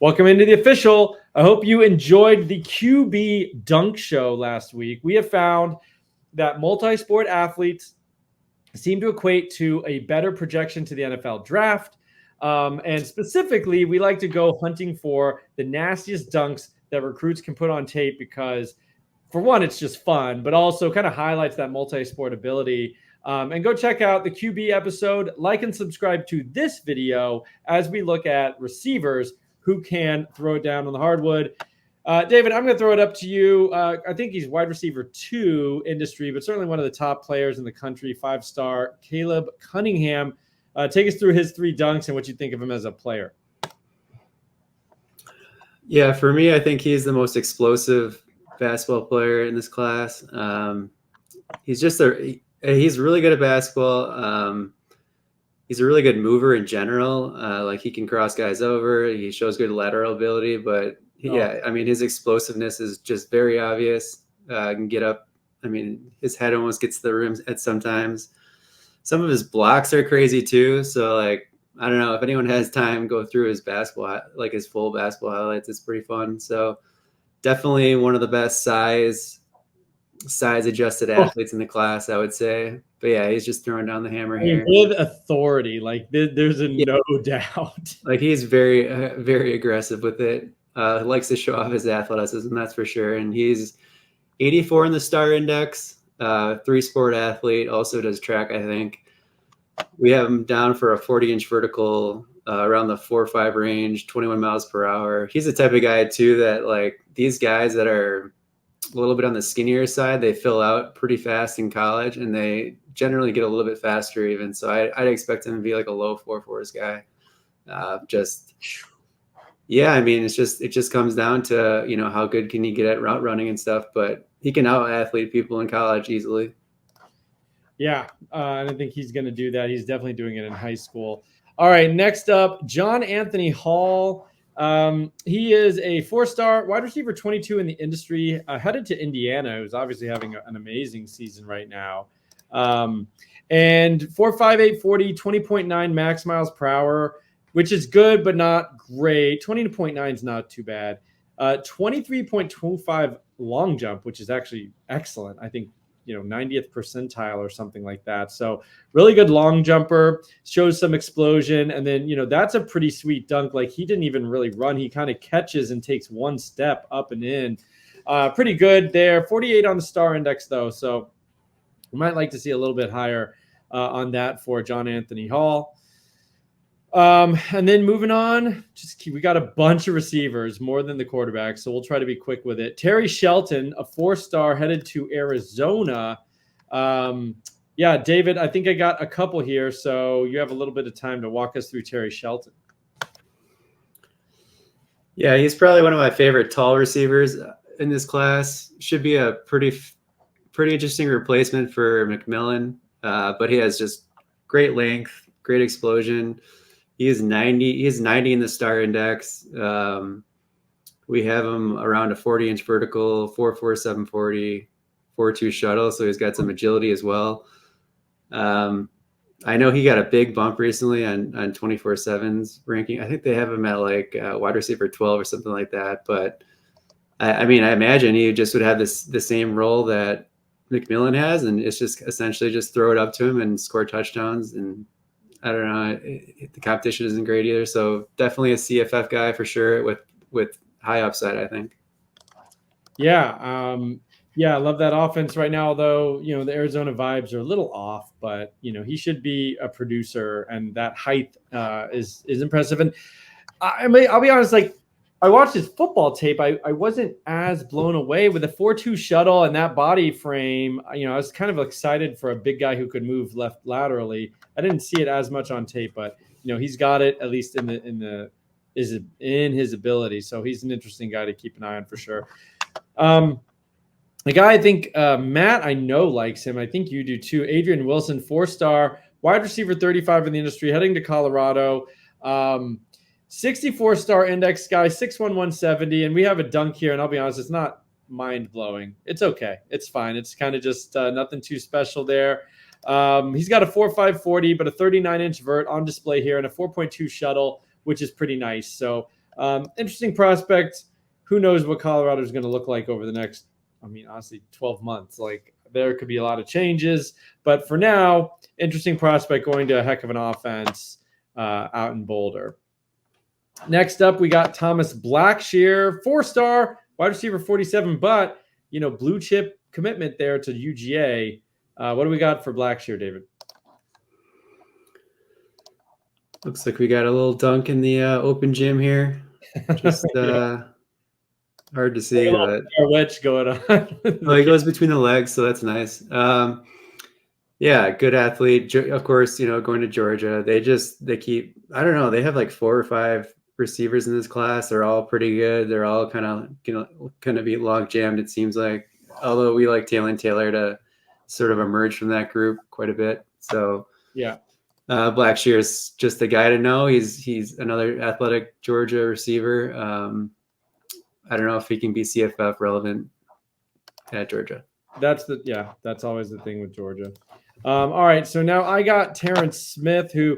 Welcome into the official. I hope you enjoyed the QB dunk show last week. We have found that multi-sport athletes seem to equate to a better projection to the NFL draft. And specifically, we like to go hunting for the nastiest dunks that recruits can put on tape because, for one, it's just fun, but also kind of highlights that multi-sport ability. And go check out the QB episode. Like and subscribe to this video as we look at receivers who can throw it down on the hardwood. David, I'm going to throw it up to you. I think he's wide receiver 2 industry, but certainly one of the top players in the country, 5-star Caleb Cunningham. Take us through his 3 dunks and what you think of him as a player. Yeah, for me, I think he's the most explosive basketball player in this class. He's really good at basketball. He's a really good mover in general. Like he can cross guys over. He shows good lateral ability, but I mean, his explosiveness is just very obvious. Can get up. I mean, his head almost gets to the rim at sometimes. Some of his blocks are crazy too. So like, I don't know if anyone has time, go through his basketball, like his full basketball highlights. It's pretty fun. So definitely one of the best size adjusted athletes in the class, I would say. But yeah, he's just throwing down the hammer here with authority. Like there's no doubt. Like he's very, very aggressive with it. Likes to show off his athleticism, that's for sure. And he's 84 in the star index, 3-sport athlete, also does track, I think. We have him down for a 40-inch vertical, around the 4.5 range, 21 miles per hour. He's the type of guy too that like these guys that are a little bit on the skinnier side, they fill out pretty fast in college and they generally get a little bit faster even. So I'd expect him to be like a low 4.4s guy. I mean, it just comes down to, you know, how good can he get at route running and stuff, but he can out athlete people in college easily. Yeah, I don't think he's going to do that. He's definitely doing it in high school. All right, next up, John Anthony Hall. He is a 4-star wide receiver 22 in the industry, headed to Indiana, who's obviously having an amazing season right now. And 4.58 40, 20.9 max miles per hour, which is good, but not great. 20.9 is not too bad. 23.25 long jump, which is actually excellent. I think, 90th percentile or something like that. So really good long jumper, shows some explosion. And then, that's a pretty sweet dunk. Like he didn't even really run. He kind of catches and takes one step up and in. Pretty good there. 48 on the star index though. So we might like to see a little bit higher on that for John Anthony Hall. And then moving on, we got a bunch of receivers, more than the quarterback, so we'll try to be quick with it. Terry Shelton, a 4-star, headed to Arizona. David, I think I got a couple here, so you have a little bit of time to walk us through Terry Shelton. Yeah, he's probably one of my favorite tall receivers in this class. Should be a pretty interesting replacement for McMillan, but he has just great length, great explosion. He is 90. He's 90 in the star index. We have him around a 40-inch vertical, 4.4 740, 4.2 shuttle. So he's got some agility as well. I know he got a big bump recently on 24/7's ranking. I think they have him at like wide receiver 12 or something like that. But I imagine he just would have the same role that McMillan has, and it's just essentially just throw it up to him and score touchdowns. And I don't know, the competition isn't great either. So definitely a CFF guy for sure with high upside, I think. Yeah. I love that offense right now, although, the Arizona vibes are a little off, but, he should be a producer, and that height is impressive. And I'll be honest, like, I watched his football tape. I wasn't as blown away with the 4.2 shuttle and that body frame. I was kind of excited for a big guy who could move left laterally. I didn't see it as much on tape, but he's got it at least in his ability. So he's an interesting guy to keep an eye on for sure. The guy I think Matt I know likes him. I think you do too. Adrien Wilson, 4-star wide receiver 35 in the industry, heading to Colorado. 64-star index guy, 6'1", 170, and we have a dunk here, and I'll be honest, it's not mind-blowing. It's okay. It's fine. It's kind of just nothing too special there. He's got a 4.5 40, but a 39-inch vert on display here and a 4.2 shuttle, which is pretty nice. So Interesting prospect. Who knows what Colorado is going to look like over the next, honestly, 12 months. Like, there could be a lot of changes. But for now, interesting prospect going to a heck of an offense out in Boulder. Next up, we got Thomas Blackshear, 4-star, wide receiver 47, but, blue chip commitment there to UGA. What do we got for Blackshear, David? Looks like we got a little dunk in the open gym here. Just hard to see, but wedge going on. he goes between the legs, so that's nice. Yeah, good athlete. Of course, going to Georgia. They keep, I don't know, they have like 4 or 5 receivers in this class. They're all pretty good. They're all kind of be log jammed, it seems like. Although we like Taylor to sort of emerge from that group quite a bit. So yeah. Blackshear is just the guy to know. He's another athletic Georgia receiver. I don't know if he can be CFF relevant at Georgia. That's always the thing with Georgia. All right, so now I got Terence Smith, who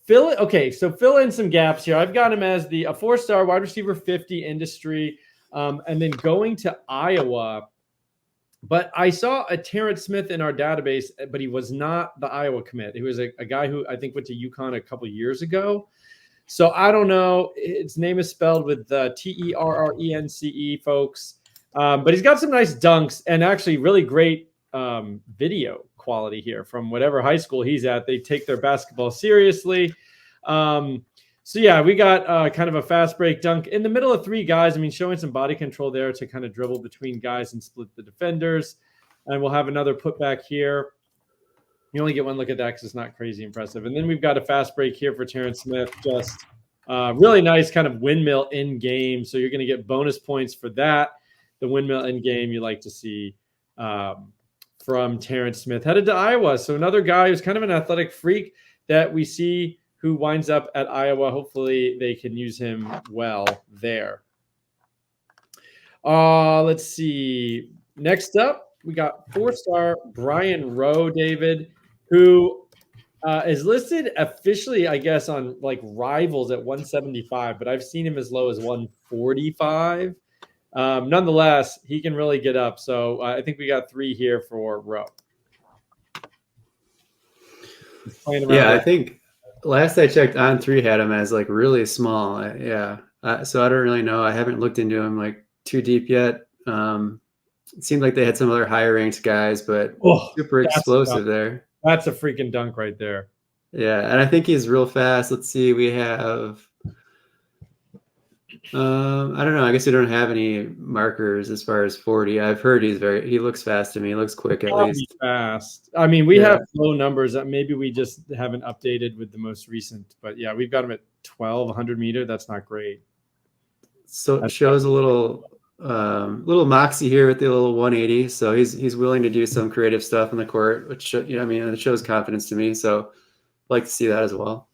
fill in some gaps here. I've got him as a 4-star wide receiver 50 industry, and then going to Iowa. But I saw a Terence Smith in our database, but he was not the Iowa commit. He was a guy who I think went to UConn a couple years ago. So I don't know. His name is spelled with Terrence, folks. But he's got some nice dunks and actually really great video quality here from whatever high school he's at. They take their basketball seriously. So yeah, we got kind of a fast break dunk in the middle of 3 guys. Showing some body control there to kind of dribble between guys and split the defenders. And we'll have another putback here. You only get one look at that because it's not crazy impressive. And then we've got a fast break here for Terence Smith. Just really nice kind of windmill in game. So you're going to get bonus points for that. The windmill in game you like to see from Terence Smith. Headed to Iowa. So another guy who's kind of an athletic freak that we see who winds up at Iowa. Hopefully they can use him well there. Let's see. Next up, we got 4-star Brian Rowe, David, who is listed officially, I guess, on like Rivals at 175, but I've seen him as low as 145. Nonetheless, he can really get up. So I think we got 3 here for Rowe. Yeah, I think last I checked, On3 had him as like really small. So I don't really know. I haven't looked into him like too deep yet. It seemed like they had some other higher ranked guys, but super explosive there. That's a freaking dunk right there. Yeah, and I think he's real fast. Let's see. We have I don't know. I guess we don't have any markers as far as 40. I've heard he looks fast to me. He looks quick at least. Fast. We have low numbers that maybe we just haven't updated with the most recent. But yeah, we've got him at 1,200 meter. That's not great. So it shows a little moxie here with the little 180. So he's willing to do some creative stuff on the court, which it shows confidence to me. So I'd like to see that as well.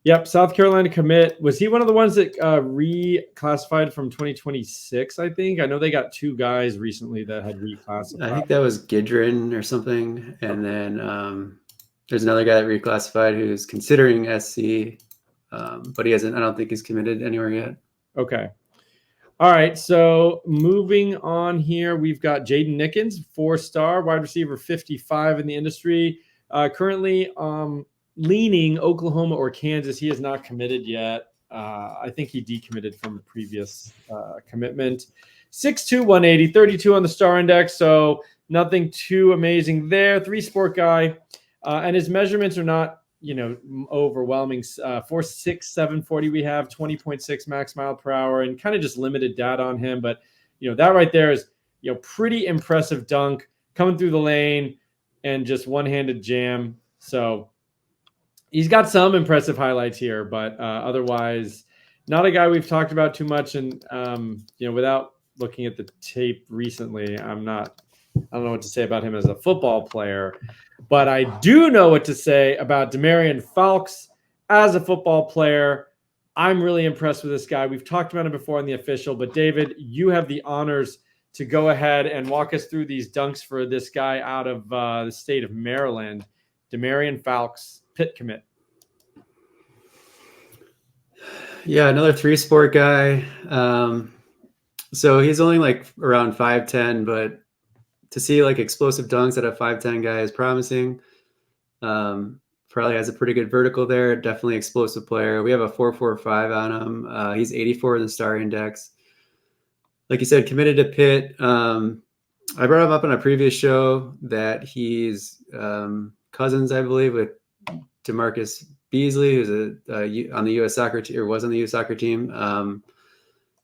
Yep, South Carolina commit. Was he one of the ones that reclassified from 2026, I think? I know they got 2 guys recently that had reclassified. I think that was Gidrin or something. And then there's another guy that reclassified who's considering SC, but he hasn't. I don't think he's committed anywhere yet. Okay. All right, so moving on here, we've got Jaden Nickens, 4-star, wide receiver 55 in the industry. Currently leaning Oklahoma or Kansas. He is not committed yet. I think he decommitted from a previous commitment. 6'2", 180, 32 on the star index, so nothing too amazing there. 3-sport guy, and his measurements are not, overwhelming. 4'6", 740 we have, 20.6 max mile per hour, and kind of just limited data on him. But, that right there is, pretty impressive dunk coming through the lane and just one-handed jam. So he's got some impressive highlights here, but otherwise not a guy we've talked about too much. And, without looking at the tape recently, I don't know what to say about him as a football player, but I do know what to say about Adrien Falk as a football player. I'm really impressed with this guy. We've talked about him before on the official, but David, you have the honors to go ahead and walk us through these dunks for this guy out of the state of Maryland, Adrien Falk, Pitt commit. Yeah, another three-sport guy. So he's only like around 5'10", but to see like explosive dunks at a 5'10" guy is promising. Probably has a pretty good vertical there. Definitely explosive player. We have a 4.45 on him. He's 84 in the star index. Like you said, committed to Pitt. I brought him up on a previous show that he's cousins, I believe, with Demarcus Beasley, who's on the U.S. soccer team, or was on the U.S. soccer team.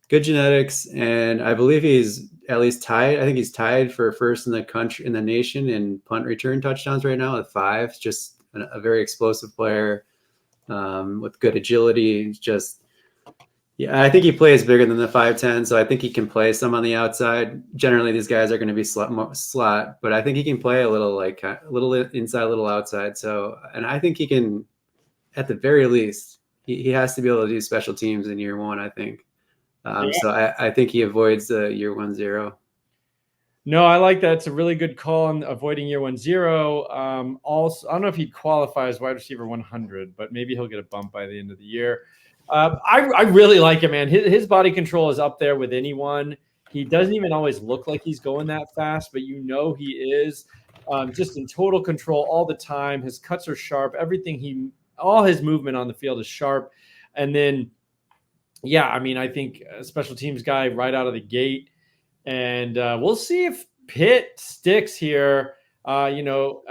Good genetics, and I believe he's at least tied. I think he's tied for first in the country, in the nation, in punt return touchdowns right now with 5. Just a very explosive player with good agility. Just yeah, I think he plays bigger than the 5'10", so I think he can play some on the outside. Generally, these guys are going to be slot, but I think he can play a little inside, a little outside. So, and I think he can, at the very least, he has to be able to do special teams in year 1, I think. So I think he avoids the year 1-0. No, I like that. It's a really good call on avoiding year 1-0. Also, I don't know if he'd qualify as wide receiver 100, but maybe he'll get a bump by the end of the year. I really like him, man. His body control is up there with anyone. He doesn't even always look like he's going that fast, but you know he is just in total control all the time. His cuts are sharp. All his movement on the field is sharp. And then, yeah, I mean, I think a special teams guy right out of the gate. And we'll see if Pitt sticks here. I know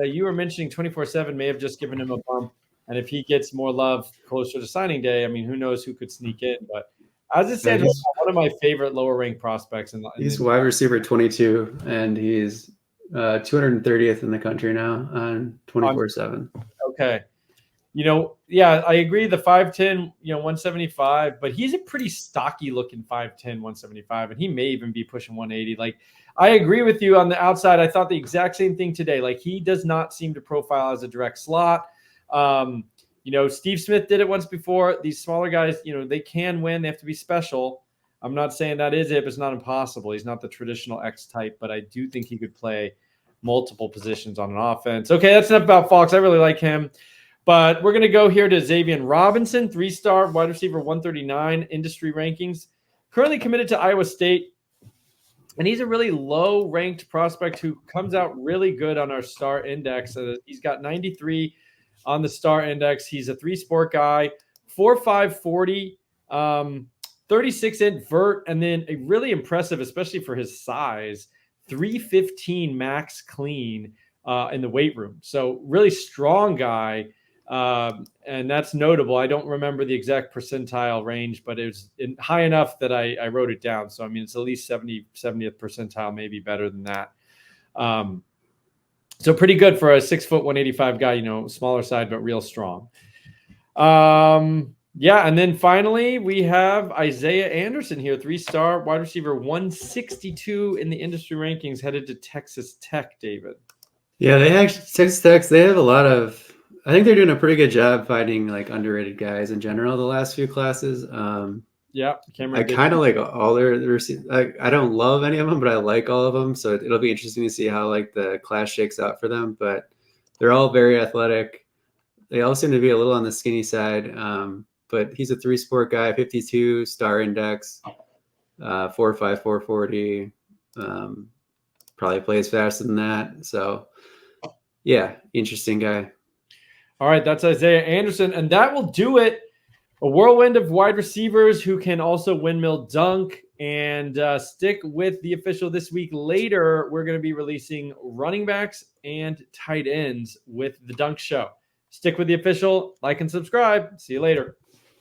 you were mentioning 24/7 may have just given him a bump. And if he gets more love closer to signing day, I mean, who knows who could sneak in. But as it stands, one of my favorite lower-ranked prospects. He's wide receiver 22, and he's 230th in the country now on 24/7. Okay. Yeah, I agree. The 5'10", 175, but he's a pretty stocky looking 5'10", 175, and he may even be pushing 180. Like, I agree with you on the outside. I thought the exact same thing today. Like, he does not seem to profile as a direct slot. Steve Smith did it once before. These smaller guys, they can win. They have to be special. I'm not saying that is it, but it's not impossible. He's not the traditional X type, but I do think he could play multiple positions on an offense. Okay, that's enough about Falks. I really like him. But we're going to go here to Xavier Robinson, 3-star wide receiver, 139 industry rankings. Currently committed to Iowa State. And he's a really low-ranked prospect who comes out really good on our star index. He's got 93 on the star index. He's a 3-sport guy, 4.5 40, 36-inch vert, and then a really impressive, especially for his size, 315 max clean in the weight room. So really strong guy. And that's notable. I don't remember the exact percentile range, but it was high enough that I wrote it down. So, I mean, it's at least 70th percentile, maybe better than that. So pretty good for a 6', 185 guy, smaller side, but real strong. Yeah. And then finally we have Isaiah Anderson here, 3-star wide receiver, 162 in the industry rankings, headed to Texas Tech, David. Yeah, Texas Tech, they have a lot of, I think they're doing a pretty good job finding like underrated guys in general the last few classes. Yeah, I kind of like all their I don't love any of them, but I like all of them. So it'll be interesting to see how like the class shakes out for them. But they're all very athletic. They all seem to be a little on the skinny side. But he's a 3-sport guy, 52 star index, 4.5 440. Probably plays faster than that. So yeah, interesting guy. All right, that's Isaiah Anderson, and that will do it. A whirlwind of wide receivers who can also windmill dunk. And stick with the official this week. Later, we're going to be releasing running backs and tight ends with the Dunk Show. Stick with the official, like and subscribe. See you later.